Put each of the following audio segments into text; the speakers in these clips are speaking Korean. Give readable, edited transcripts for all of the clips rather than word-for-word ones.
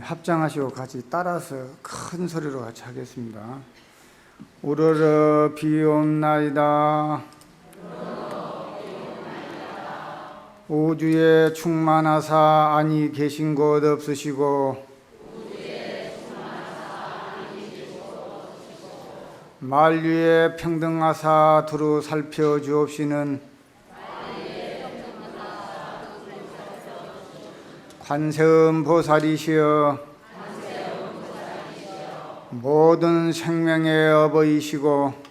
합장하시고 같이 따라서 큰 소리로 같이 하겠습니다. 우러러 비옵나이다. 우주에 충만하사 아니 계신 곳 없으시고 만류에 평등하사 두루 살펴주옵시는 관세음보살이시여 모든 생명의 어버이시고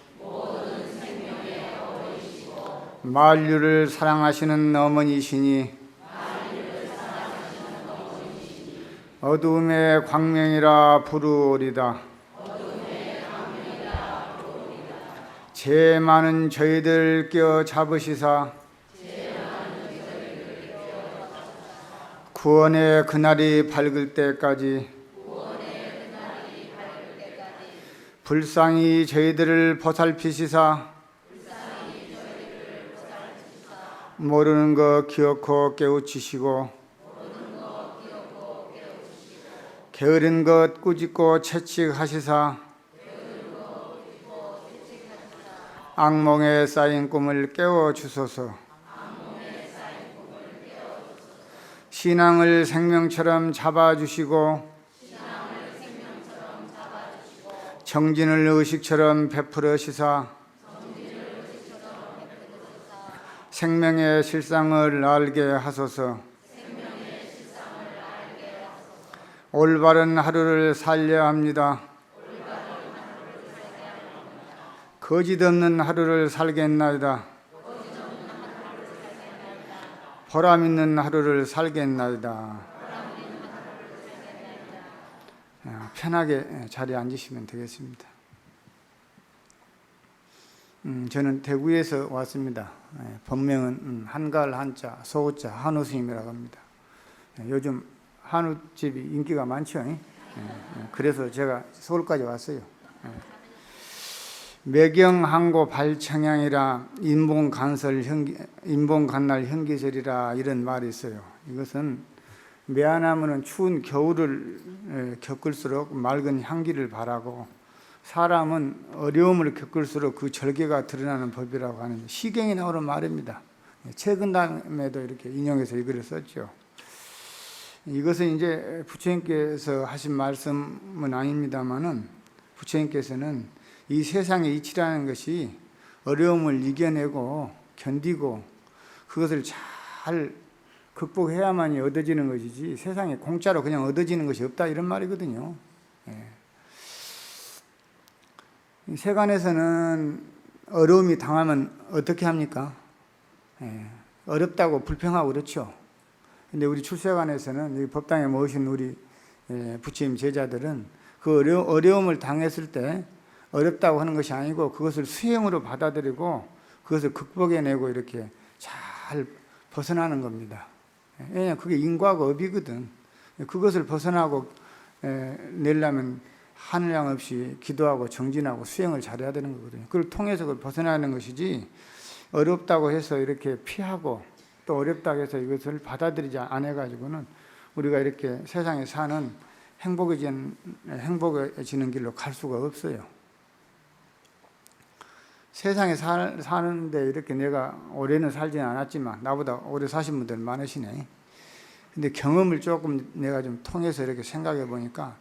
만류를 사랑하시는 어머니시니 어둠의 광명이라 부르오리다. 죄 많은 저희들 껴 잡으시사 구원의 그날이 밝을 때까지 불쌍히 저희들을 보살피시사 모르는 것 기억코 깨우치시고 게으른 것 꾸짖고 채찍하시사 악몽에 쌓인 꿈을 깨워주소서. 신앙을 생명처럼 잡아주시고 정진을 의식처럼 베풀으시사 생명의 실상을 알게 하소서. 올바른 하루를 살려야 합니다. 거짓 없는 하루를 살겠나이다. 보람 있는 하루를 살겠나이다. 편하게 자리에 앉으시면 되겠습니다. 저는 대구에서 왔습니다. 본명은 한가을 한자, 소우자 한우스님이라고 합니다. 요즘 한우집이 인기가 많죠. 그래서 제가 서울까지 왔어요. 매경항고 발청양이라 인봉간날 현기설이라 이런 말이 있어요. 이것은 매안하면 추운 겨울을 겪을수록 맑은 향기를 바라고 사람은 어려움을 겪을수록 그 절개가 드러나는 법이라고 하는 시경에 나오는 말입니다. 최근담에도 이렇게 인용해서 이 글을 썼죠. 이것은 이제 부처님께서 하신 말씀은 아닙니다만은 부처님께서는 이 세상의 이치라는 것이 어려움을 이겨내고 견디고 그것을 잘 극복해야만이 얻어지는 것이지 세상에 공짜로 그냥 얻어지는 것이 없다 이런 말이거든요. 세간에서는 어려움이 당하면 어떻게 합니까? 어렵다고 불평하고 그렇죠. 근데 우리 출세관에서는 이 법당에 모신 우리 부처님 제자들은 그 어려움을 당했을 때 어렵다고 하는 것이 아니고 그것을 수행으로 받아들이고 그것을 극복해내고 이렇게 잘 벗어나는 겁니다. 왜냐하면 그게 인과가 업이거든. 그것을 벗어나고 내려면 하늘양 없이 기도하고 정진하고 수행을 잘해야 되는 거거든요. 그걸 통해서 그걸 벗어나는 것이지 어렵다고 해서 이렇게 피하고 또 어렵다고 해서 이것을 받아들이지 않아가지고는 우리가 이렇게 세상에 사는 행복해지는 길로 갈 수가 없어요. 세상에 사는데 이렇게 내가 오래는 살지는 않았지만 나보다 오래 사신 분들 많으시네. 근데 경험을 조금 내가 좀 통해서 이렇게 생각해 보니까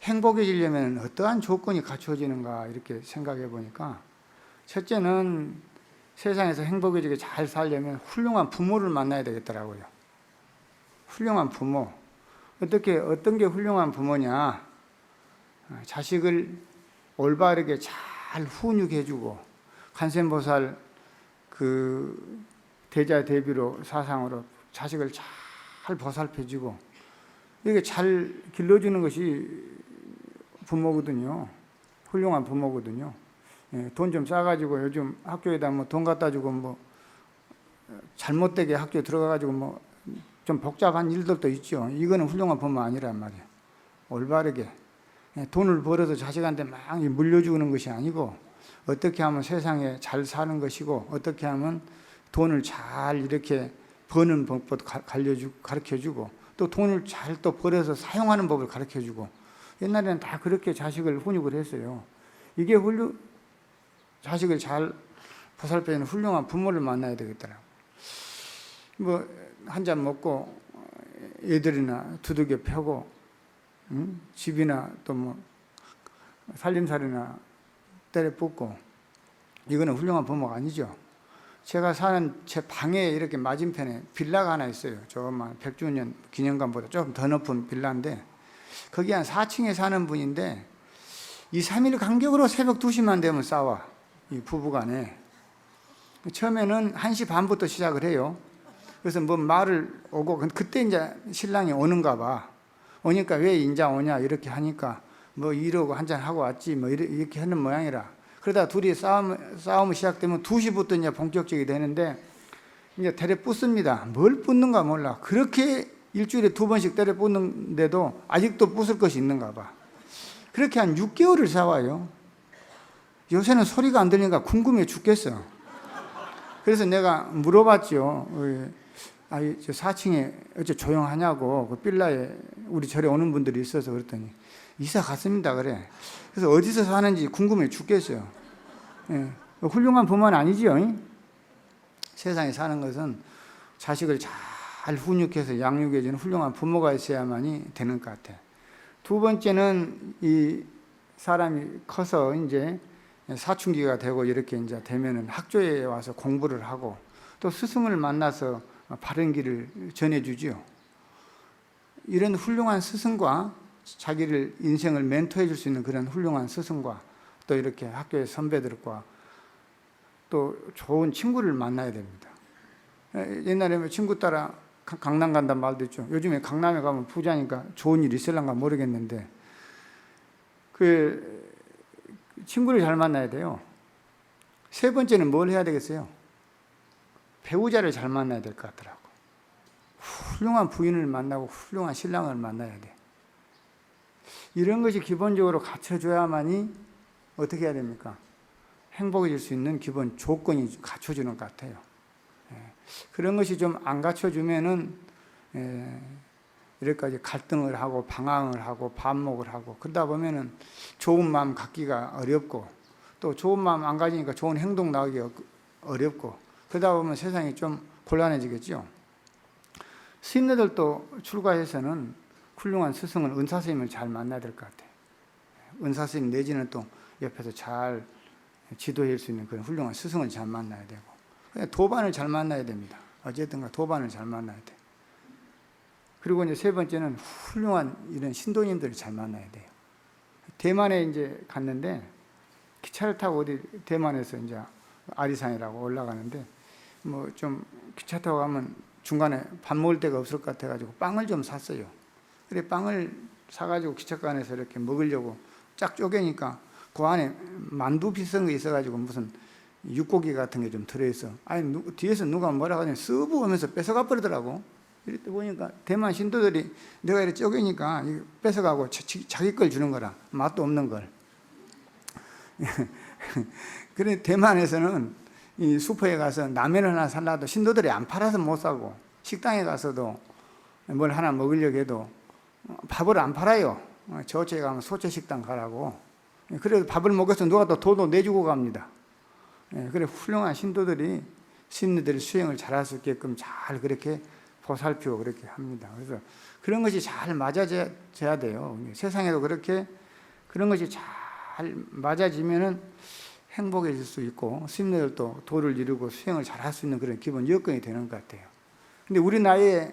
행복해지려면 어떠한 조건이 갖춰지는가 이렇게 생각해 보니까 첫째는 세상에서 행복해지게 잘 살려면 훌륭한 부모를 만나야 되겠더라고요. 훌륭한 부모. 어떤 게 훌륭한 부모냐? 자식을 올바르게 잘 훈육해주고 관세음보살 그 대자 대비로 사상으로 자식을 잘 보살펴주고 이렇게 잘 길러주는 것이 부모거든요. 훌륭한 부모거든요. 돈 좀 싸가지고 요즘 학교에다 뭐 돈 갖다 주고 뭐 잘못되게 학교에 들어가가지고 뭐 좀 복잡한 일들도 있죠. 이거는 훌륭한 부모 아니란 말이에요. 올바르게 돈을 벌어서 자식한테 막 물려주는 것이 아니고 어떻게 하면 세상에 잘 사는 것이고 어떻게 하면 돈을 잘 이렇게 버는 방법도 가르쳐주고 또 돈을 잘 또 벌어서 사용하는 법을 가르쳐주고, 옛날에는 다 그렇게 자식을 훈육을 했어요. 이게 자식을 잘 보살펴주는 훌륭한 부모를 만나야 되겠더라고. 뭐 한 잔 먹고 애들이나 두들겨 패고, 집이나 또 뭐 살림살이나 때려 붓고, 이거는 훌륭한 부모가 아니죠. 제가 사는 제 방에 이렇게 맞은편에 빌라가 하나 있어요. 조그만 100주년 기념관보다 조금 더 높은 빌라인데, 거기 한 4층에 사는 분인데 2, 3일 간격으로 새벽 2시만 되면 싸워, 이 부부간에. 처음에는 1시 반부터 시작을 해요. 그래서 뭐 말을 오고, 그때 이제 신랑이 오는가 봐. 오니까 왜 인자 오냐 이렇게 하니까 뭐 이러고 한잔 하고 왔지 뭐 이렇게 하는 모양이라. 그러다 둘이 싸움이 시작되면 2시부터 이제 본격적이 되는데, 이제 때려 붓습니다. 뭘 붓는가 몰라. 그렇게 일주일에 2번씩 때려 붓는데도 아직도 부술 것이 있는가 봐. 그렇게 한 6개월을 싸워요. 요새는 소리가 안 들리니까 궁금해 죽겠어. 그래서 내가 물어봤죠. 저 4층에 어째 조용하냐고, 그 빌라에 우리 절에 오는 분들이 있어서. 그랬더니 이사 갔습니다 그래. 그래서 어디서 사는지 궁금해 죽겠어요. 예. 훌륭한 부모는 아니지요. 세상에 사는 것은 자식을 잘 훈육해서 양육해주는 훌륭한 부모가 있어야만이 되는 것 같아요. 두 번째는 이 사람이 커서 이제 사춘기가 되고 이렇게 이제 되면은 학교에 와서 공부를 하고, 또 스승을 만나서 바른 길을 전해주지요. 이런 훌륭한 스승과, 자기를 인생을 멘토해 줄 수 있는 그런 훌륭한 스승과, 또 이렇게 학교의 선배들과 또 좋은 친구를 만나야 됩니다. 옛날에 친구 따라 강남 간다는 말도 있죠. 요즘에 강남에 가면 부자니까 좋은 일 있을란가 모르겠는데, 그 친구를 잘 만나야 돼요. 세 번째는 뭘 해야 되겠어요? 배우자를 잘 만나야 될 것 같더라고. 훌륭한 부인을 만나고 훌륭한 신랑을 만나야 돼. 이런 것이 기본적으로 갖춰줘야만이 어떻게 해야 됩니까? 행복해질 수 있는 기본 조건이 갖춰주는 것 같아요. 그런 것이 좀 안 갖춰주면은 이렇게까지 갈등을 하고 방황을 하고 반목을 하고, 그러다 보면은 좋은 마음 갖기가 어렵고, 또 좋은 마음 안 가지니까 좋은 행동 나오기가 어렵고, 그러다 보면 세상이 좀 곤란해지겠죠. 스님들도 출가해서는 훌륭한 스승은 은사스님을 잘 만나야 될 것 같아요. 은사스님 내지는 또 옆에서 잘 지도할 수 있는 그런 훌륭한 스승을 잘 만나야 되고, 도반을 잘 만나야 됩니다. 어쨌든가 도반을 잘 만나야 돼. 그리고 이제 세 번째는 훌륭한 이런 신도님들을 잘 만나야 돼요. 대만에 이제 갔는데, 기차를 타고 어디 대만에서 이제 아리산이라고 올라가는데, 뭐 좀 기차 타고 가면 중간에 밥 먹을 데가 없을 것 같아가지고 빵을 좀 샀어요. 그래 빵을 사가지고 기차관에서 이렇게 먹으려고 쫙 쪼개니까 그 안에 만두 비싼 거 있어가지고 무슨 육고기 같은 게 좀 들어있어. 아니 뒤에서 누가 뭐라고 하냐 쓰부 하면서 뺏어가 버리더라고. 이럴 때 보니까 대만 신도들이 내가 이렇게 쪼개니까 뺏어가고 자기 걸 주는 거라. 맛도 없는 걸. 그래 대만에서는 이 슈퍼에 가서 라면을 하나 살라도 신도들이 안 팔아서 못 사고, 식당에 가서도 뭘 하나 먹으려고 해도 밥을 안 팔아요. 저쪽에 가면 소채식당 가라고. 그래도 밥을 먹어서 누가 또 돈도 내주고 갑니다. 그래 훌륭한 신도들이 스님들이 수행을 잘할 수 있게끔 잘 그렇게 보살피고 그렇게 합니다. 그래서 그런 것이 잘 맞아져야 돼요. 세상에도 그렇게 그런 것이 잘 맞아지면은 행복해질 수 있고, 스님들도 도를 이루고 수행을 잘할 수 있는 그런 기본 여건이 되는 것 같아요. 근데 우리 나이에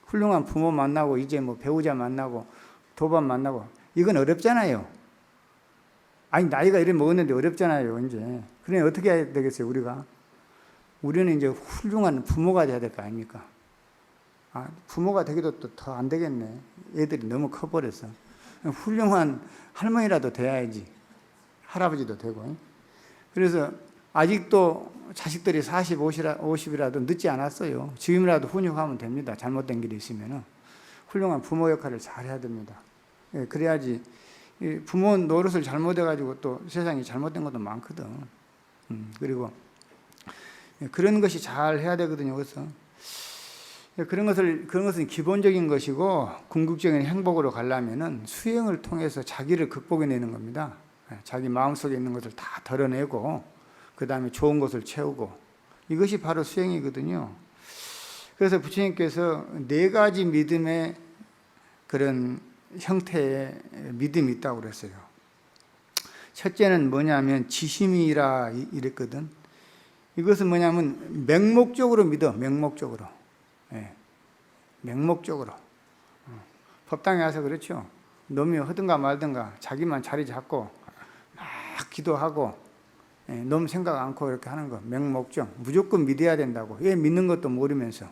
훌륭한 부모 만나고 이제 뭐 배우자 만나고 도반 만나고 이건 어렵잖아요. 아니 나이가 이래 먹었는데 어렵잖아요. 이제 그래 어떻게 해야 되겠어요? 우리는 이제 훌륭한 부모가 돼야 될 거 아닙니까? 부모가 되기도 또 더 안 되겠네. 애들이 너무 커버려서. 훌륭한 할머니라도 돼야지. 할아버지도 되고. 그래서 아직도 자식들이 40, 50이라도 늦지 않았어요. 지금이라도 훈육하면 됩니다. 잘못된 길이 있으면은. 훌륭한 부모 역할을 잘 해야 됩니다. 그래야지 부모 노릇을 잘못해가지고 또 세상이 잘못된 것도 많거든. 그리고 그런 것이 잘 해야 되거든요. 그래서 그런 것은 기본적인 것이고, 궁극적인 행복으로 가려면은 수행을 통해서 자기를 극복해내는 겁니다. 자기 마음속에 있는 것을 다 덜어내고, 그 다음에 좋은 것을 채우고, 이것이 바로 수행이거든요. 그래서 부처님께서 4가지 믿음의 그런 형태의 믿음이 있다고 그랬어요. 첫째는 뭐냐면 지심이라 이랬거든. 이것은 뭐냐면 맹목적으로 믿어. 맹목적으로. 예, 맹목적으로. 법당에 와서 그렇죠. 놈이 하든가 말든가 자기만 자리 잡고 막 기도하고, 놈 생각 않고 이렇게 하는 거. 맹목적. 무조건 믿어야 된다고. 왜 믿는 것도 모르면서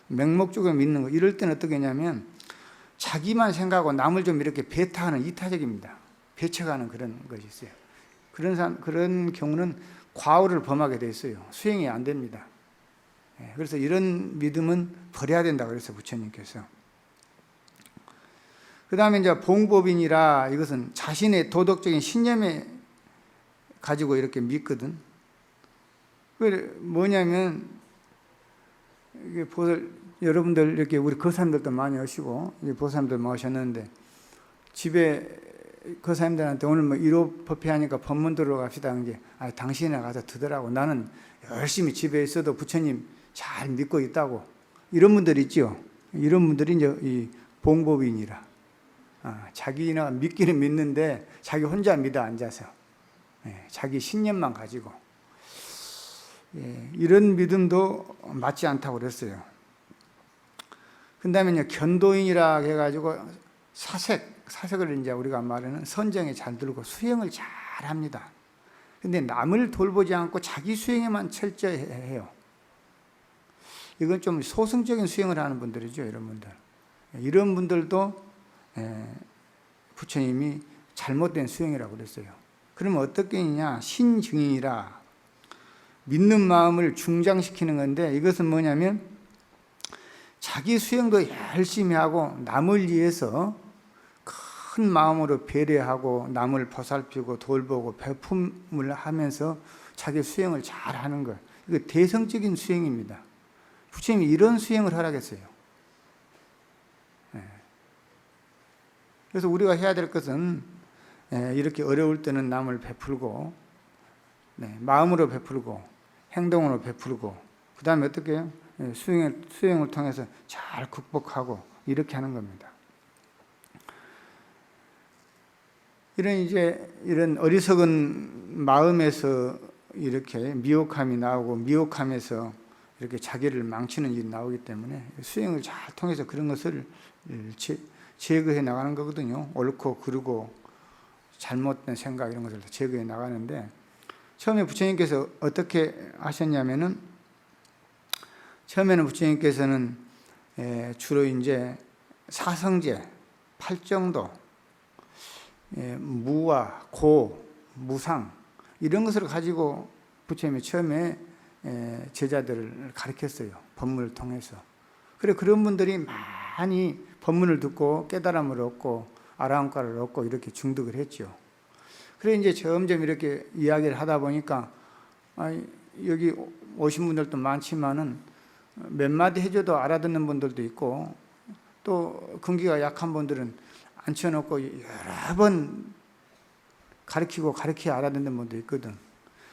맹목적으로 믿는 거. 이럴 때는 어떻게 하냐면 자기만 생각하고 남을 좀 이렇게 배타하는, 이타적입니다. 배척하는 그런 것이 있어요. 그런 경우는 과오를 범하게 돼 있어요. 수행이 안 됩니다. 그래서 이런 믿음은 버려야 된다고 그랬어요, 부처님께서. 그 다음에 이제 봉법인이라, 이것은 자신의 도덕적인 신념에 가지고 이렇게 믿거든. 그 뭐냐면, 이게 여러분들 이렇게 우리 거사님들도 많이 오시고, 보사님들 많이 오셨는데, 집에 거사님들한테 오늘 뭐 1호 법회 하니까 법문 들어갑시다. 한 게, 당신이나 가서 듣더라고. 나는 열심히 집에 있어도 부처님 잘 믿고 있다고. 이런 분들 있죠. 이런 분들이 이제 이 봉법인이라. 자기나 믿기는 믿는데 자기 혼자 믿어 앉아서, 자기 신념만 가지고, 이런 믿음도 맞지 않다고 그랬어요. 그 다음에 견도인이라 해가지고 사색을 이제 우리가 말하는 선정에 잘 들고 수행을 잘 합니다. 근데 남을 돌보지 않고 자기 수행에만 철저해요. 이건 좀 소승적인 수행을 하는 분들이죠, 이런 분들. 이런 분들도 부처님이 잘못된 수행이라고 그랬어요. 그러면 어떻게 했냐? 신증인이라, 믿는 마음을 중장시키는 건데, 이것은 뭐냐면 자기 수행도 열심히 하고 남을 위해서 큰 마음으로 배려하고 남을 보살피고 돌보고 배품을 하면서 자기 수행을 잘 하는 것. 이거 대성적인 수행입니다. 부처님이 이런 수행을 하라겠어요. 그래서 우리가 해야 될 것은 이렇게 어려울 때는 남을 베풀고, 마음으로 베풀고 행동으로 베풀고, 그 다음에 어떻게 해요? 수행을 통해서 잘 극복하고 이렇게 하는 겁니다. 이런 어리석은 마음에서 이렇게 미혹함이 나오고, 미혹함에서 이렇게 자기를 망치는 일이 나오기 때문에 수행을 잘 통해서 그런 것을 제거해 나가는 거거든요. 옳고 그르고 잘못된 생각 이런 것을 제거해 나가는데, 처음에 부처님께서 어떻게 하셨냐면은, 처음에는 부처님께서는 주로 이제 사성제, 팔정도, 무와 고, 무상 이런 것을 가지고 부처님이 처음에 제자들을 가르쳤어요. 법문을 통해서. 그래, 그런 분들이 많이 법문을 듣고 깨달음을 얻고 아라한과를 얻고 이렇게 중득을 했죠. 그래 이제 점점 이렇게 이야기를 하다 보니까, 여기 오신 분들도 많지만은 몇 마디 해줘도 알아듣는 분들도 있고, 또 근기가 약한 분들은 앉혀놓고 여러 번 가르치고 알아듣는 분도 있거든.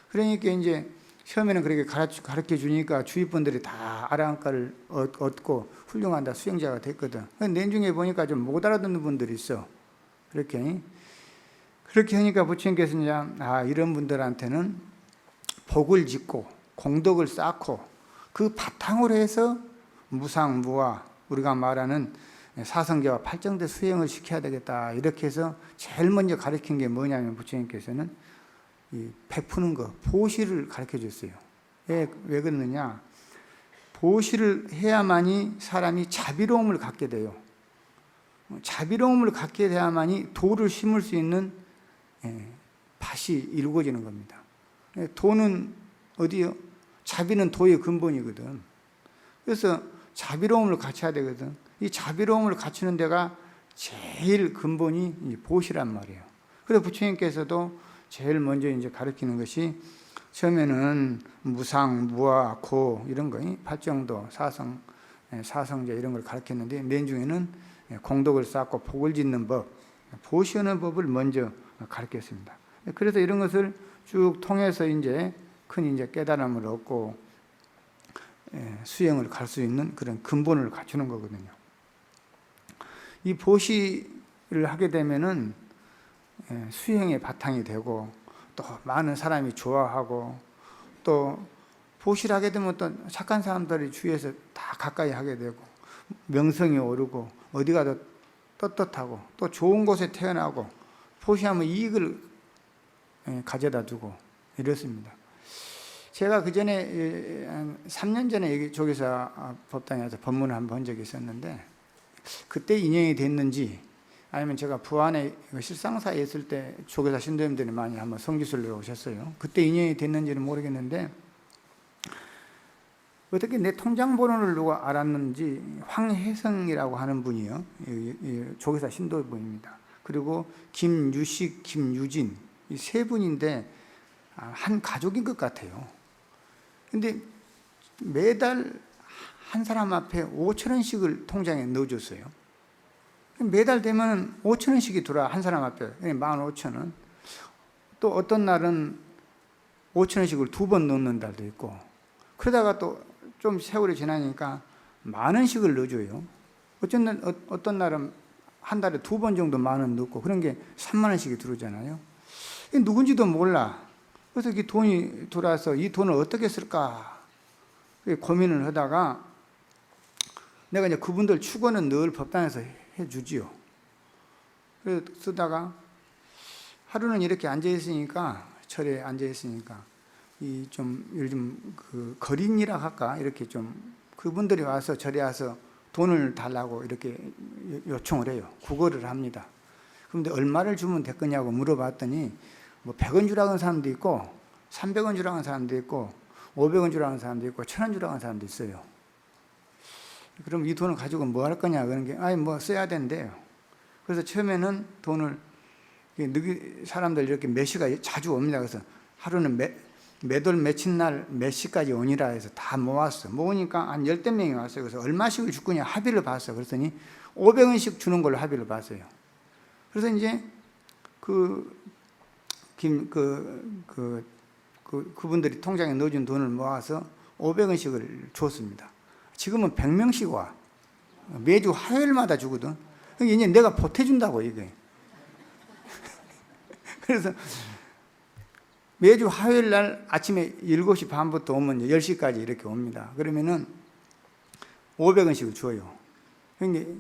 그러니까 이제 처음에는 그렇게 가르쳐 주니까 주위 분들이 다 아라한과를 얻고 훌륭한 다 수행자가 됐거든. 내중에 보니까 좀 못 알아듣는 분들이 있어. 그렇게 하니까 부처님께서 이제 이런 분들한테는 복을 짓고 공덕을 쌓고 그 바탕으로 해서 무상, 무아, 우리가 말하는 사성제와 팔정대 수행을 시켜야 되겠다. 이렇게 해서 제일 먼저 가르친 게 뭐냐면, 부처님께서는 이 베푸는 거, 보시를 가르쳐 줬어요. 왜 그러느냐? 보시를 해야만이 사람이 자비로움을 갖게 돼요. 자비로움을 갖게 돼야만이 도를 심을 수 있는 밭이 이루어지는 겁니다. 도는 어디요? 자비는 도의 근본이거든. 그래서 자비로움을 갖춰야 되거든. 이 자비로움을 갖추는 데가 제일 근본이 보시란 말이에요. 그래서 부처님께서도 제일 먼저 이제 가르치는 것이, 처음에는 무상, 무아, 고 이런 거, 팔정도, 사성 사성제 이런 걸 가르쳤는데 맨 중에는 공덕을 쌓고 복을 짓는 법, 보시하는 법을 먼저 가르쳤습니다. 그래서 이런 것을 쭉 통해서 이제 큰 이제 깨달음을 얻고 수행을 갈 수 있는 그런 근본을 갖추는 거거든요. 이 보시를 하게 되면은 수행의 바탕이 되고 또 많은 사람이 좋아하고 또 보시를 하게 되면 또 착한 사람들이 주위에서 다 가까이 하게 되고 명성이 오르고 어디 가도 떳떳하고 또 좋은 곳에 태어나고 보시하면 이익을 가져다 주고 이렇습니다. 제가 그 전에 한 3년 전에 여기 조계사 법당에 와서 법문을 한번 본 적이 있었는데 그때 인연이 됐는지 아니면 제가 부안에 실상사에 있을 때 조계사 신도님들이 많이 한번 성지순례로 오셨어요. 그때 인연이 됐는지는 모르겠는데 어떻게 내 통장 번호를 누가 알았는지 황혜성이라고 하는 분이요. 조계사 신도분입니다. 그리고 김유식, 김유진 이 세 분인데 한 가족인 것 같아요. 근데 매달 한 사람 앞에 5,000원씩을 통장에 넣어줬어요. 매달 되면 5,000원씩이 들어와 한 사람 앞에 15,000원. 또 어떤 날은 5,000원씩을 2번 넣는 날도 있고 그러다가 또 좀 세월이 지나니까 10,000원씩을 넣어줘요. 어떤 날은 한 달에 2번 정도 10,000원 넣고 그런 게 30,000원씩이 들어오잖아요. 누군지도 몰라. 그래서 이 돈이 들어와서 이 돈을 어떻게 쓸까 고민을 하다가 내가 이제 그분들 축원은 늘 법당에서 해주지요. 그래서 쓰다가 하루는 이렇게 앉아있으니까 절에 앉아있으니까 이 좀 요즘 그 거린이라 할까 이렇게 좀 그분들이 와서 절에 와서 돈을 달라고 이렇게 요청을 해요. 구걸을 합니다. 그런데 얼마를 주면 됐겠냐고 물어봤더니 뭐 100원 주라고 하는 사람도 있고 300원 주라고 하는 사람도 있고 500원 주라고 하는 사람도 있고 1,000원 주라고 하는 사람도 있어요. 그럼 이 돈을 가지고 뭐 할 거냐 그런 게 아니 뭐 써야 된대요. 그래서 처음에는 돈을 사람들 이렇게 몇 시가 자주 옵니다. 그래서 하루는 매돌 며칠 날 몇 시까지 오니라 해서 다 모았어. 모으니까 한 10대 명이 왔어요. 그래서 얼마씩을 줄 거냐 합의를 봤어. 그랬더니 500원씩 주는 걸로 합의를 봤어요. 그래서 이제 그분들이 통장에 넣어준 돈을 모아서 500원씩을 줬습니다. 지금은 100명씩 와. 매주 화요일마다 주거든. 이제 내가 보태준다고 이게. 그래서 매주 화요일 날 아침에 7시 반부터 오면 10시까지 이렇게 옵니다. 그러면은 500원씩을 줘요. 그러니까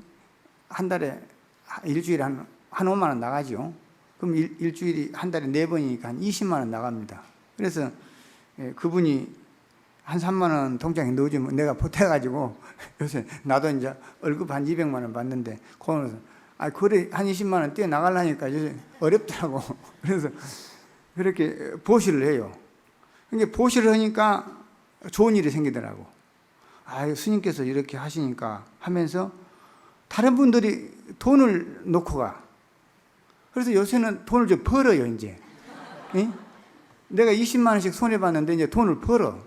한 달에 일주일에 한 5만 원 나가죠. 그럼 일주일이 한 달에 4번이니까 한 20만 원 나갑니다. 그래서 그분이 한 3만 원 통장에 넣어주면 내가 보태가지고 요새 나도 이제 월급 한 200만 원 받는데 그거는 그래 한 20만 원 뛰어나가려니까 요새 어렵더라고. 그래서 그렇게 보시를 해요. 그러니까 보시를 하니까 좋은 일이 생기더라고. 스님께서 이렇게 하시니까 하면서 다른 분들이 돈을 놓고 가. 그래서 요새는 돈을 좀 벌어요, 이제. 응? 내가 20만 원씩 손해봤는데 이제 돈을 벌어.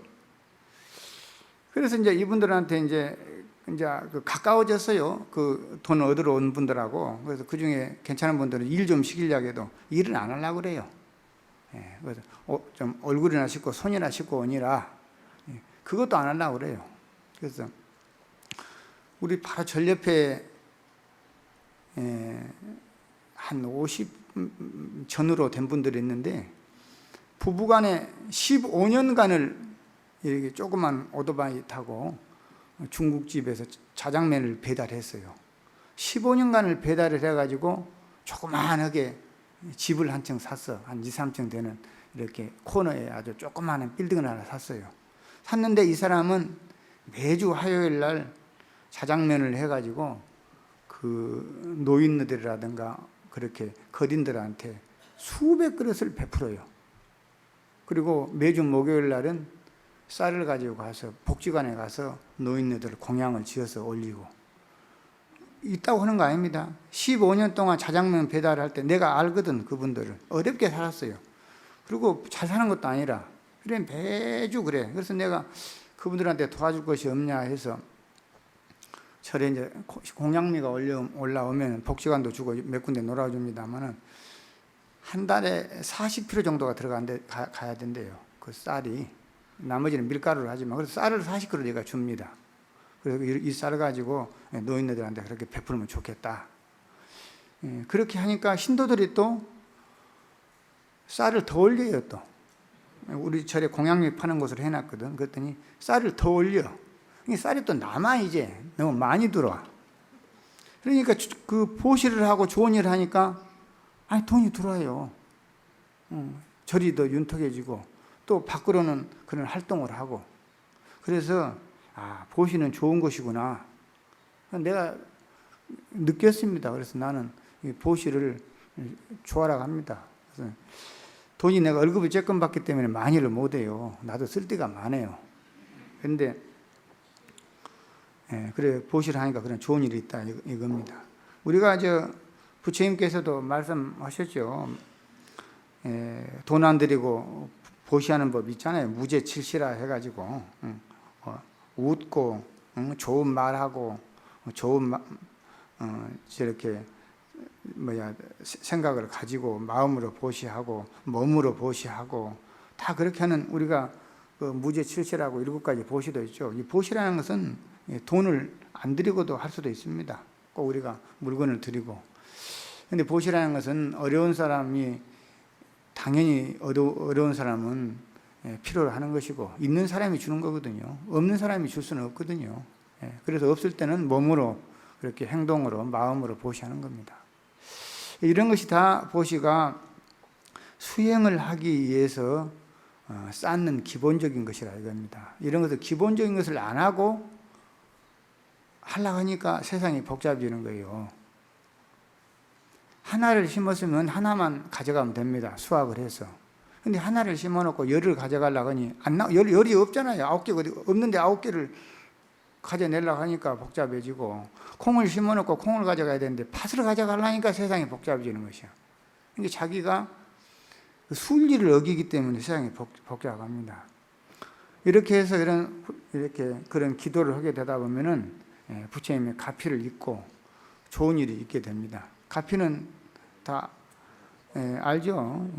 그래서 이제 이분들한테 이제 가까워졌어요. 그 돈 얻으러 온 분들하고. 그래서 그 중에 괜찮은 분들은 일 좀 시키려고 해도 일은 안 하려고 그래요. 그래서 좀 얼굴이나 씻고 손이나 씻고 오니라. 그것도 안 하려고 그래요. 그래서 우리 바로 절 옆에 한 50 전후로 된 분들이 있는데 부부간에 15년간을 이렇게 조그만 오토바이 타고 중국집에서 자장면을 배달했어요. 15년간을 배달을 해가지고 조그만하게 집을 한 채 샀어. 한 2, 3층 되는 이렇게 코너에 아주 조그마한 빌딩을 하나 샀어요. 샀는데 이 사람은 매주 화요일 날 자장면을 해가지고 그 노인네들이라든가 그렇게 거린들한테 수백 그릇을 베풀어요. 그리고 매주 목요일 날은 쌀을 가지고 가서 복지관에 가서 노인네들 공양을 지어서 올리고 있다고 하는 거 아닙니다. 15년 동안 자장면 배달할 때 내가 알거든. 그분들을 어렵게 살았어요. 그리고 잘 사는 것도 아니라 그래 매주 그래. 그래서 내가 그분들한테 도와줄 것이 없냐 해서 철에 이제 공양미가 올라오면 복지관도 주고 몇 군데 놀아줍니다만은 한 달에 40kg 정도가 가야 된대요. 그 쌀이. 나머지는 밀가루를 하지만 그래서 쌀을 40kg 내가 줍니다. 그래서 이 쌀을 가지고 노인네들한테 그렇게 베풀면 좋겠다. 그렇게 하니까 신도들이 또 쌀을 더 올려요. 또 우리 절에 공양미 파는 곳으로 해놨거든. 그랬더니 쌀을 더 올려. 쌀이 또 남아. 이제 너무 많이 들어와. 그러니까 그 보시를 하고 좋은 일을 하니까 돈이 들어와요. 절이 더 윤택해지고 또 밖으로는 그런 활동을 하고. 그래서 보시는 좋은 것이구나 내가 느꼈습니다. 그래서 나는 보시를 좋아라 합니다. 그래서 돈이 내가 월급을 조금 받기 때문에 많이를 못해요. 나도 쓸 데가 많아요. 그런데 그래 보시를 하니까 그런 좋은 일이 있다 이겁니다. 우리가 부처님께서도 말씀하셨죠. 돈 안 들이고 보시하는 법 있잖아요. 무죄칠시라 해가지고 웃고 좋은 말하고 좋은 저렇게 생각을 가지고 마음으로 보시하고 몸으로 보시하고 다 그렇게 하는 우리가 그 무죄칠시라고 7가지 보시도 있죠. 이 보시라는 것은 돈을 안 들이고도 할 수도 있습니다. 꼭 우리가 물건을 드리고. 근데 보시라는 것은 어려운 사람이 당연히 어려운 사람은 필요로 하는 것이고 있는 사람이 주는 거거든요. 없는 사람이 줄 수는 없거든요. 그래서 없을 때는 몸으로 그렇게 행동으로 마음으로 보시하는 겁니다. 이런 것이 다 보시가 수행을 하기 위해서 쌓는 기본적인 것이라 이겁니다. 이런 것을 기본적인 것을 안 하고 하려고 하니까 세상이 복잡해지는 거예요. 하나를 심었으면 하나만 가져가면 됩니다. 수확을 해서. 근데 하나를 심어놓고 열을 가져가려고 하니 열이 없잖아요. 9개 없는데 9개를 가져내려고 하니까 복잡해지고, 콩을 심어놓고 콩을 가져가야 되는데 팥을 가져가려니까 세상이 복잡해지는 것이야. 그러니까 자기가 순리를 어기기 때문에 세상이 복잡합니다. 이렇게 해서 그런 기도를 하게 되다 보면은 부처님의 가피를 잊고 좋은 일이 있게 됩니다. 가피는 다 알죠?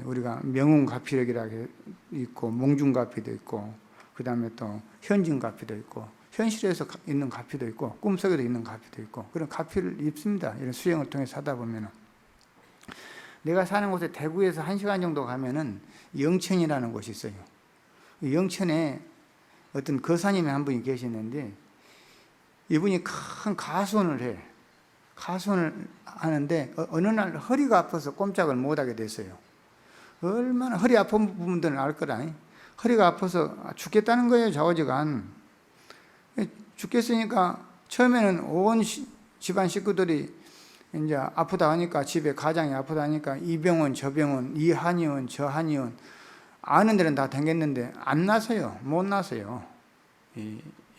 우리가 명운가피력이라고 있고 몽중가피도 있고 그 다음에 또 현진가피도 있고 현실에서 있는 가피도 있고 꿈속에도 있는 가피도 있고 그런 가피를 입습니다. 이런 수행을 통해서 하다 보면은. 내가 사는 곳에 대구에서 1시간 정도 가면은 영천이라는 곳이 있어요. 영천에 어떤 거사님이 한 분이 계시는데 이분이 큰 가수원을 해. 가수원을 하는데 어느 날 허리가 아파서 꼼짝을 못하게 됐어요. 얼마나 허리 아픈 부분들은 알 거라. 허리가 아파서 죽겠다는 거예요. 좌우지간. 죽겠으니까 처음에는 온 집안 식구들이 이제 아프다 하니까 집에 가장이 아프다 하니까 이 병원 저 병원 이 한의원 저 한의원 아는 데는 다 다녔는데 안 나서요. 못 나서요.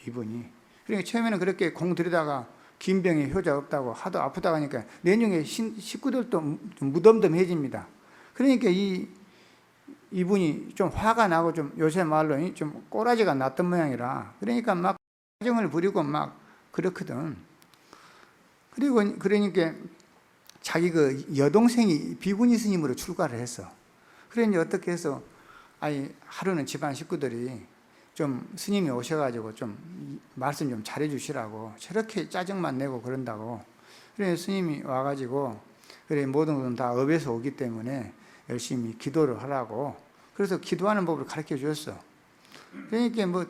이분이. 그러니까 처음에는 그렇게 공 들이다가 긴 병에 효자 없다고 하도 아프다 하니까 내중에 식구들도 좀 무덤덤해집니다. 그러니까 이분이 좀 화가 나고 좀 요새 말로 좀 꼬라지가 났던 모양이라 그러니까 막 가정을 부리고 막 그렇거든. 그러니까 자기 그 여동생이 비구니 스님으로 출가를 했어. 그러니 어떻게 해서 하루는 집안 식구들이 좀 스님이 오셔가지고 좀 말씀 좀 잘해주시라고 저렇게 짜증만 내고 그런다고. 그래 스님이 와가지고 그래 모든 것은 다 업에서 오기 때문에 열심히 기도를 하라고. 그래서 기도하는 법을 가르쳐 주셨어. 그러니까 뭐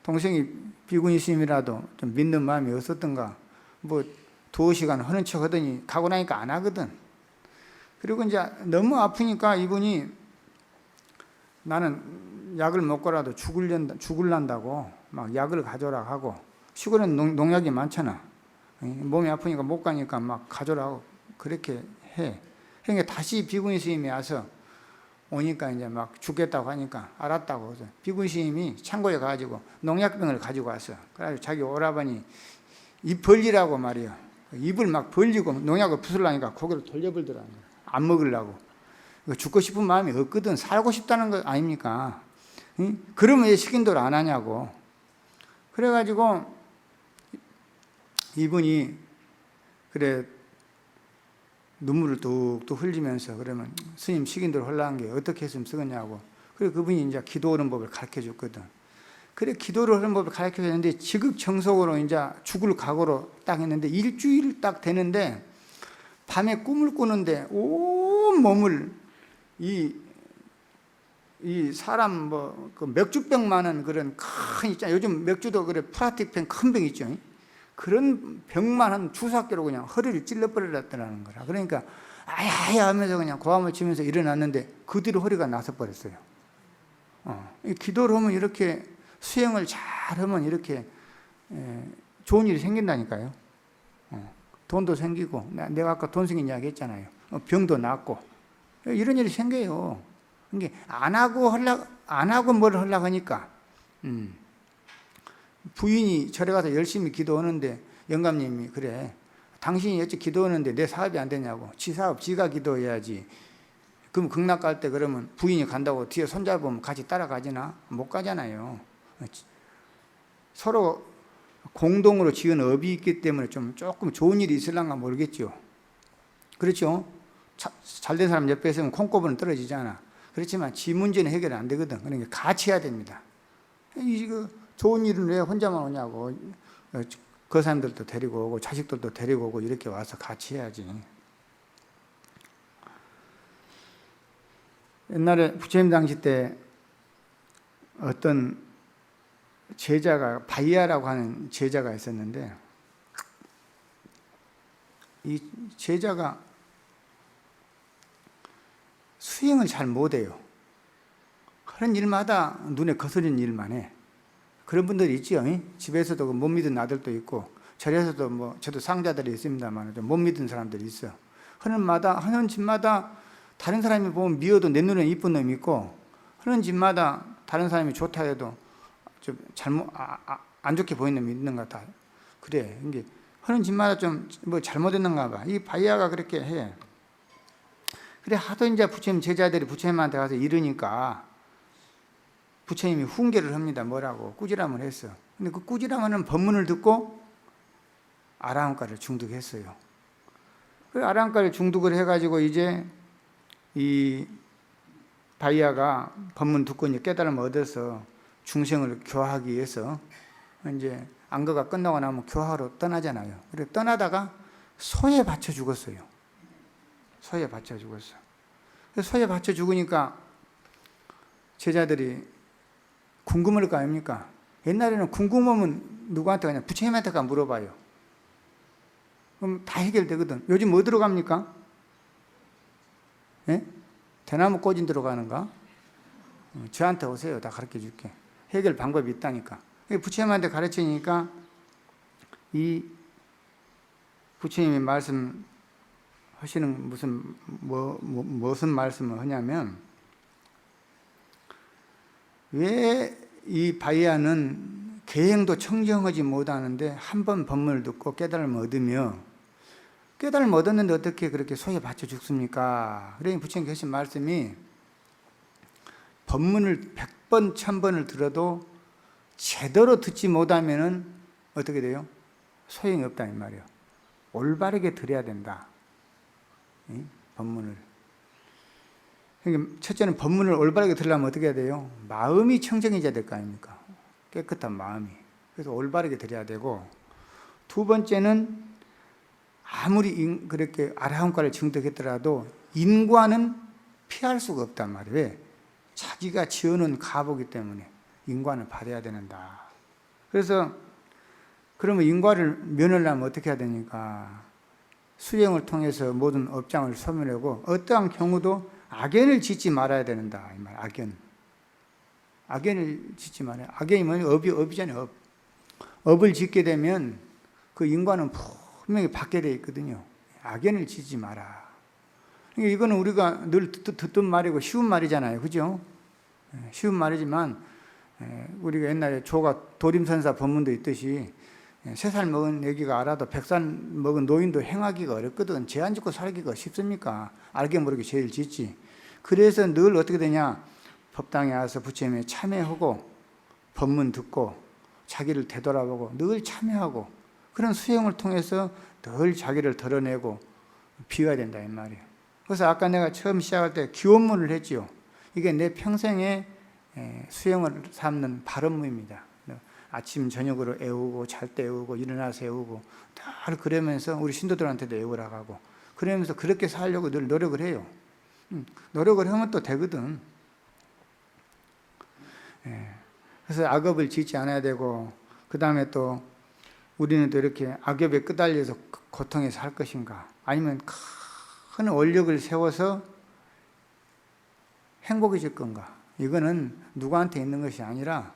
동생이 비구니 스님이라도 좀 믿는 마음이 없었던가 뭐 2시간 하는 척 하더니 가고 나니까 안 하거든. 그리고 이제 너무 아프니까 이분이 나는 약을 먹고라도 죽을란다고 막 약을 가져라 하고 시골은 농약이 많잖아. 몸이 아프니까 못 가니까 막 가져라고 그렇게 해. 그러니까 다시 비구니 스님이 와서 오니까 이제 막 죽겠다고 하니까 알았다고. 그래서 비구니 스님이 창고에 가가지고 농약병을 가지고 왔어. 그래가지고 자기 오라버니 입 벌리라고 말이야. 입을 막 벌리고 농약을 부술라니까 고개를 돌려버리더라고. 안 먹으려고. 죽고 싶은 마음이 없거든. 살고 싶다는 거 아닙니까? 그러면 왜 식인도를 안 하냐고. 그래가지고 이분이 그래 눈물을 뚝뚝 흘리면서 그러면 스님 식인들 홀라한 게 어떻게 했으면 쓰겠냐고. 그래 그분이 이제 기도하는 법을 가르쳐 줬거든. 그래 기도를 하는 법을 가르쳐 줬는데 지극정석으로 이제 죽을 각오로 딱 했는데 일주일 딱 되는데 밤에 꿈을 꾸는데 온 몸을 이 사람 그 맥주병 많은 그런 큰 있잖아요. 요즘 맥주도 그래 플라스틱병 큰 병 있죠. 그런 병만한 주사기로 그냥 허리를 찔러버렸다는 거라. 그러니까 아야야 하면서 그냥 고함을 치면서 일어났는데 그 뒤로 허리가 나서 버렸어요. 기도를 하면 이렇게 수행을 잘하면 이렇게 좋은 일이 생긴다니까요. 돈도 생기고 내가 아까 돈 생긴 이야기 했잖아요. 병도 낫고 이런 일이 생겨요. 이게 안 하고 뭘 하려고 하니까 부인이 절에 가서 열심히 기도하는데 영감님이 그래 당신이 어찌 기도하는데 내 사업이 안 되냐고. 지 사업 지가 기도해야지. 그럼 극락 갈 때 그러면 부인이 간다고 뒤에 손잡으면 같이 따라가지나? 못 가잖아요. 서로 공동으로 지은 업이 있기 때문에 좀 조금 좋은 일이 있을란가 모르겠죠. 그렇죠? 잘된 사람 옆에 있으면 콩고부는 떨어지잖아. 그렇지만 지 문제는 해결이 안 되거든. 그러니까 같이 해야 됩니다. 이거 좋은 일은 왜 혼자만 오냐고. 그 사람들도 데리고 오고 자식들도 데리고 오고 이렇게 와서 같이 해야지. 옛날에 부처님 당시 때 어떤 제자가 바이야라고 하는 제자가 있었는데 이 제자가 수행을 잘 못해요. 그런 일마다 눈에 거스리는 일만 해. 그런 분들이 있죠. 집에서도 못 믿은 아들도 있고 절에서도 저도 상자들이 있습니다만 좀 못 믿은 사람들이 있어. 하는 집마다 다른 사람이 보면 미워도 내 눈에 이쁜 놈이 있고 하는 집마다 다른 사람이 좋다 해도 좀 안 좋게 보이는 놈이 있는 것 같아. 그래. 이게 하는 집마다 좀 잘못했는가 봐. 이 바이야가 그렇게 해. 그래 하도 이제 부처님 제자들이 부처님한테 가서 이르니까 부처님이 훈계를 합니다. 뭐라고? 꾸지람을 했어. 근데 그 꾸지람하는 법문을 듣고 아라한가를 중독했어요. 그 아라한가를 중독을 해가지고 이제 이 바이야가 법문 듣고 이제 깨달음을 얻어서 중생을 교화하기 위해서 이제 안거가 끝나고 나면 교화로 떠나잖아요. 그래 떠나다가 소에 받쳐 죽었어요. 소에 받쳐 죽었어. 소에 받쳐 죽으니까 제자들이 궁금할 거 아닙니까? 옛날에는 궁금하면 누구한테 그냥 부처님한테 가 물어봐요. 그럼 다 해결되거든. 요즘 뭐 들어갑니까? 예? 대나무 꼬진 들어가는가? 저한테 오세요. 다 가르쳐 줄게. 해결 방법이 있다니까. 부처님한테 가르치니까 이 부처님이 말씀하시는 무슨 말씀을 하냐면 왜 이 바이야는 계행도 청정하지 못하는데 한 번 법문을 듣고 깨달음을 얻으며 깨달음을 얻었는데 어떻게 그렇게 소에 받쳐 죽습니까? 그러니 부처님께서 하신 말씀이 법문을 100번, 1000번을 들어도 제대로 듣지 못하면은 어떻게 돼요? 소용이 없다 이 말이에요. 올바르게 들어야 된다. 법문을. 그러니까 첫째는 법문을 올바르게 들으려면 어떻게 해야 돼요? 마음이 청정해져야 될 거 아닙니까? 깨끗한 마음이. 그래서 올바르게 들어야 되고, 두 번째는 아무리 그렇게 아라한과를 증득했더라도 인과는 피할 수가 없단 말이에요. 왜? 자기가 지어놓은 가보기 때문에 인과는 받아야 되는다. 그래서 그러면 인과를 면하려면 어떻게 해야 되니까 수행을 통해서 모든 업장을 소멸하고 어떠한 경우도 악연을 짓지 말아야 된다. 이 말, 악연을 짓지 말아야. 악연이 뭐냐? 업이잖아요. 업을 짓게 되면 그 인과는 분명히 받게 되어 있거든요. 악연을 짓지 마라. 그러니까 이거는 우리가 늘 듣던 말이고 쉬운 말이잖아요. 그죠? 쉬운 말이지만 우리가 옛날에 조가 도림선사 법문도 있듯이 3살 먹은 애기가 알아도 100살 먹은 노인도 행하기가 어렵거든. 죄 안 짓고 살기가 쉽습니까? 알게 모르게 죄를 짓지. 그래서 늘 어떻게 되냐? 법당에 와서 부처님에 참회하고 법문 듣고 자기를 되돌아보고 늘 참회하고 그런 수행을 통해서 늘 자기를 드러내고 비워야 된다 이 말이에요. 그래서 아까 내가 처음 시작할 때 기원문을 했지요. 이게 내 평생의 수행을 삼는 발언문입니다. 아침 저녁으로 애우고 잘 때 애우고 일어나서 애우고 늘 그러면서 우리 신도들한테도 애우라고 하고 그러면서 그렇게 살려고 늘 노력을 해요. 노력을 하면 또 되거든. 그래서 악업을 짓지 않아야 되고 그 다음에 또 우리는 또 이렇게 악업에 끄달려서 고통에 살 것인가 아니면 큰 원력을 세워서 행복해질 건가. 이거는 누구한테 있는 것이 아니라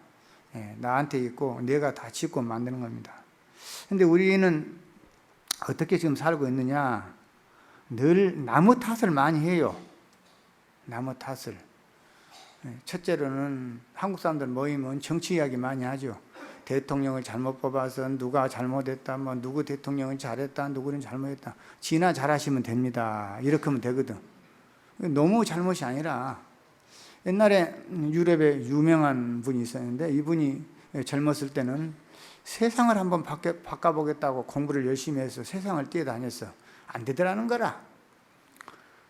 나한테 있고 내가 다 짓고 만드는 겁니다. 근데 우리는 어떻게 지금 살고 있느냐. 늘 나무 탓을 많이 해요. 나무 탓을. 첫째로는 한국 사람들 모이면 정치 이야기 많이 하죠. 대통령을 잘못 뽑아서 누가 잘못했다, 뭐 누구 대통령은 잘했다, 누구는 잘못했다. 지나 잘하시면 됩니다. 이렇게 하면 되거든. 너무 잘못이 아니라 옛날에 유럽에 유명한 분이 있었는데 이분이 젊었을 때는 세상을 한번 바꿔보겠다고 공부를 열심히 해서 세상을 뛰어다녔어. 안 되더라는 거라.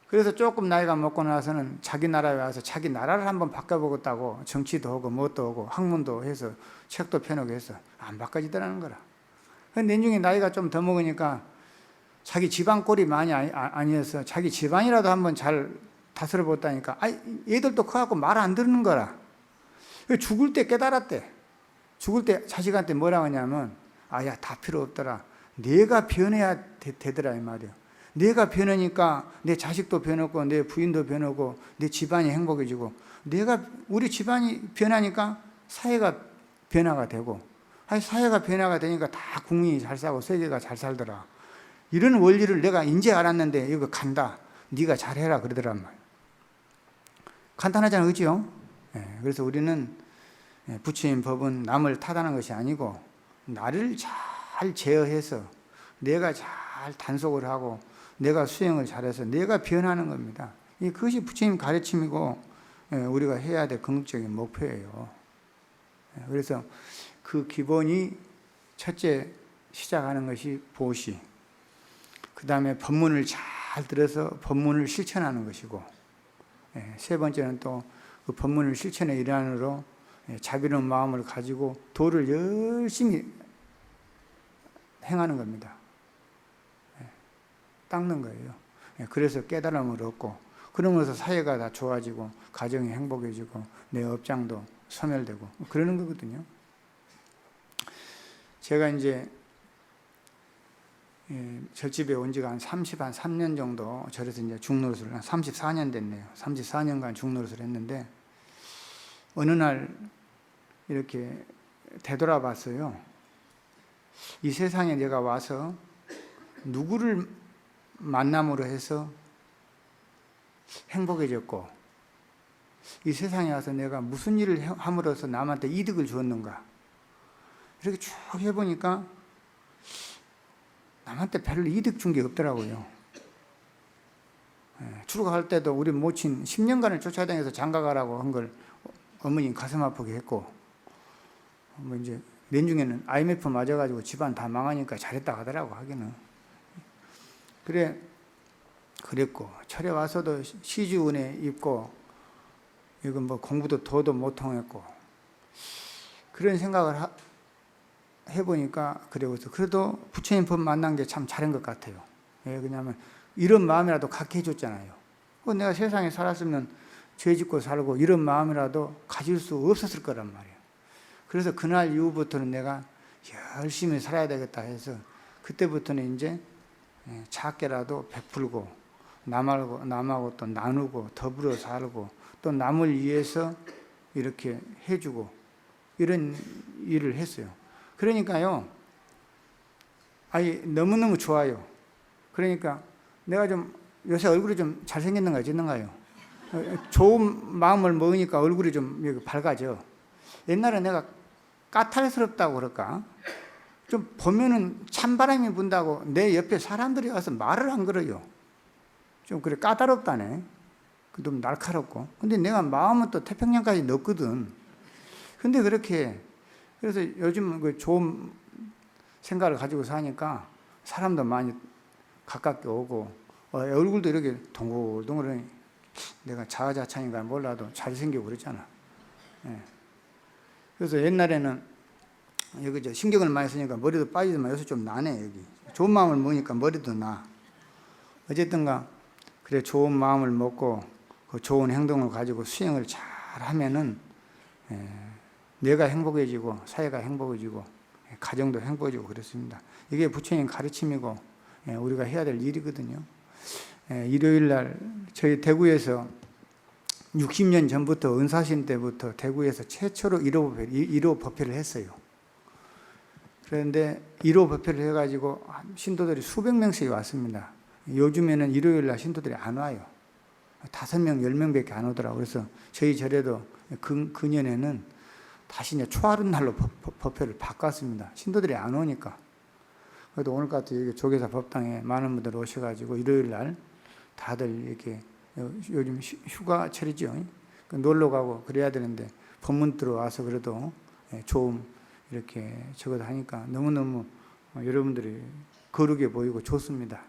그래서 조금 나이가 먹고 나서는 자기 나라에 와서 자기 나라를 한번 바꿔보겠다고 정치도 하고 뭣도 하고 학문도 해서 책도 펴놓고 해서 안 바꿔지더라는 거라. 근데 나중에 나이가 좀 더 먹으니까 자기 집안 꼴이 많이 아니어서 자기 집안이라도 한번 잘 다스려 봤다니까 얘들도 커갖고 말 안 듣는 거라. 죽을 때 깨달았대. 죽을 때 자식한테 뭐라고 하냐면 야 다 필요 없더라. 내가 변해야 되더라 이 말이야. 내가 변하니까 내 자식도 변하고 내 부인도 변하고 내 집안이 행복해지고 우리 집안이 변하니까 사회가 변화가 되고 사회가 변화가 되니까 다 국민이 잘 살고 세계가 잘 살더라. 이런 원리를 내가 이제 알았는데 이거 간다. 네가 잘해라 그러더란 말이야. 간단하잖아 그죠? 그래서 우리는 부처님 법은 남을 탓하는 것이 아니고 나를 잘 제어해서 내가 잘 단속을 하고 내가 수행을 잘해서 내가 변하는 겁니다. 그것이 부처님 가르침이고 우리가 해야 될 궁극적인 목표예요. 그래서 그 기본이 첫째 시작하는 것이 보시. 그 다음에 법문을 잘 들어서 법문을 실천하는 것이고 세 번째는 또 그 법문을 실천의 일환으로 자비로운 마음을 가지고 도를 열심히 행하는 겁니다. 닦는 거예요. 그래서 깨달음을 얻고 그러면서 사회가 다 좋아지고 가정이 행복해지고 내 업장도 소멸되고 그러는 거거든요. 제가 이제 절집에 온 지가 한 3년 정도 절에서 이제 중노릇을 한 34년 됐네요. 34년간 중노릇을 했는데 어느 날 이렇게 되돌아봤어요. 이 세상에 내가 와서 누구를 만남으로 해서 행복해졌고 이 세상에 와서 내가 무슨 일을 함으로써 남한테 이득을 주었는가 이렇게 쭉 해보니까 남한테 별로 이득 준 게 없더라고요. 출가할 때도 우리 모친 10년간을 쫓아다녀서 장가가라고 한 걸 어머님 가슴 아프게 했고 뭐 이제 내중에는 IMF 맞아가지고 집안 다 망하니까 잘했다 하더라고 하기는. 그랬고 철에 와서도 시주은혜 입고 이건 뭐 공부도 도도 못 통했고 그런 생각을 해보니까 그래도 부처님 법 만난 게 참 잘한 것 같아요. 왜냐하면 이런 마음이라도 갖게 해줬잖아요. 내가 세상에 살았으면 죄 짓고 살고 이런 마음이라도 가질 수 없었을 거란 말이에요. 그래서 그날 이후부터는 내가 열심히 살아야 되겠다 해서 그때부터는 이제 작게라도 베풀고 남하고 또 나누고 더불어 살고 또 남을 위해서 이렇게 해주고 이런 일을 했어요. 그러니까요, 너무너무 좋아요. 그러니까 내가 좀 요새 얼굴이 좀 잘생겼는가요? 어쨌는가요? 좋은 마음을 먹으니까 얼굴이 좀 밝아져. 옛날에 내가 까탈스럽다고 그럴까? 좀 보면은 찬바람이 분다고 내 옆에 사람들이 와서 말을 안 걸어요. 좀 그래 까다롭다네. 좀 날카롭고. 근데 내가 마음은 또 태평양까지 넣거든. 근데 그래서 요즘 그 좋은 생각을 가지고 사니까 사람도 많이 가깝게 오고 얼굴도 이렇게 동글동글 내가 자아자찬인가 몰라도 잘생기고 그랬잖아. 예. 그래서 옛날에는 여기 신경을 많이 쓰니까 머리도 빠지지만 요새 좀 나네. 여기 좋은 마음을 먹으니까 머리도 나. 어쨌든가 그래 좋은 마음을 먹고 그 좋은 행동을 가지고 수행을 잘 하면은 내가 행복해지고 사회가 행복해지고 가정도 행복해지고 그렇습니다. 이게 부처님 가르침이고 우리가 해야 될 일이거든요. 일요일 날 저희 대구에서 60년 전부터 은사신 때부터 대구에서 최초로 1호 법회를 했어요. 그런데 1호 법회를 해가지고 신도들이 수백 명씩 왔습니다. 요즘에는 일요일 날 신도들이 안 와요. 5명, 10명밖에 안 오더라고요. 그래서 저희 절에도 그년에는 다시 이제 초하루 날로 법회를 바꿨습니다. 신도들이 안 오니까. 그래도 오늘 같은 여기 조계사 법당에 많은 분들 오셔가지고 일요일 날 다들 이렇게 요즘 휴가철이죠. 놀러 가고 그래야 되는데 법문 들어와서 그래도 좀 이렇게 저것 하니까 너무너무 여러분들이 거룩해 보이고 좋습니다.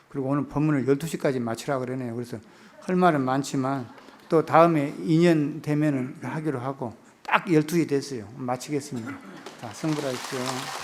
그리고 오늘 법문을 12시까지 마치라고 그러네요. 그래서 할 말은 많지만 또 다음에 2년 되면은 하기로 하고 딱 12시 됐어요. 마치겠습니다. 자, 성불하십시오.